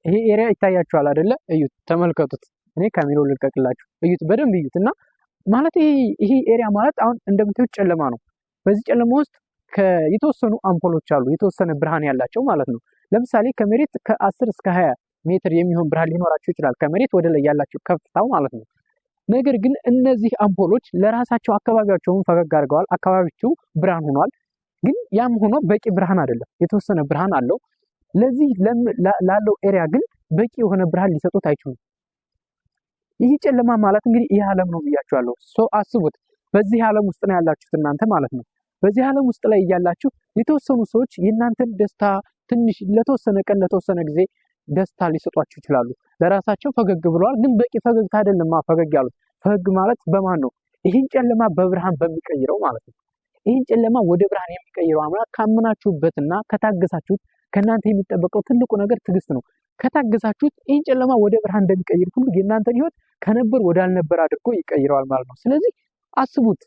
ይሄ ኤሪያ ይታያችኋል አይደለ? እዩት፣ ተመልከቱት። እኔ ካሜራውን ልልቀቅላችሁ፣ እዩት፣ በደንብ እዩት። እና ማለት ይሄ ኤሪያ ማለት አሁን እንደምታዩት ጨለማ ነው። በዚህ ጨለማ ውስጥ የተወሰኑ አምፖሎች አሉ፣ የተወሰነ ብርሃን ያላቸው ማለት ነው። ለምሳሌ ከመሬት ከ10 እስከ 20 ሜትር የሚሆን ብርሃን ሊኖራቸው ይችላል፣ ከመሬት ወደ ላይ ያላቸው ከፍታው ማለት ነው። ነገር ግን እነዚህ አምፖሎች ለራሳቸው አካባቢያቸውን ፈገግ አድርገዋል፣ አካባቢው ብርሃን ሆኗል። ግን ያም ሆኖ በቂ ብርሃን አይደለም፣ የተወሰነ ብርሃን አለው። ለዚህ ላለው ኤሪያ ግን በቂ የሆነ ብርሃን ሊሰጡት አይችሉም። ይህ ጨለማ ማለት እንግዲህ ይህ ዓለም ነው ብያችኋለሁ። አስቡት፣ በዚህ ዓለም ውስጥ ነው ያላችሁት እናንተ ማለት ነው። በዚህ ዓለም ውስጥ ላይ እያላችሁ የተወሰኑ ሰዎች የእናንተን ደስታ ትንሽ ለተወሰነ ቀን ለተወሰነ ጊዜ ደስታ ሊሰጧችሁ ይችላሉ። ለራሳቸው ፈገግ ብለዋል፣ ግን በቂ ፈገግታ አይደለም ፈገግ ያሉት። ፈገግ ማለት በማን ነው? ይህን ጨለማ በብርሃን በሚቀይረው ማለት ነው። ይህን ጨለማ ወደ ብርሃን የሚቀይረው አምላክ ካመናችሁበትና ከታገሳችሁት ከእናንተ የሚጠበቀው ትልቁ ነገር ትዕግስት ነው። ከታገሳችሁት ይህን ጨለማ ወደ ብርሃን እንደሚቀይር ሁሉ የእናንተን ህይወት ከነበር ወዳልነበር አድርጎ ይቀይረዋል ማለት ነው። ስለዚህ አስቡት፣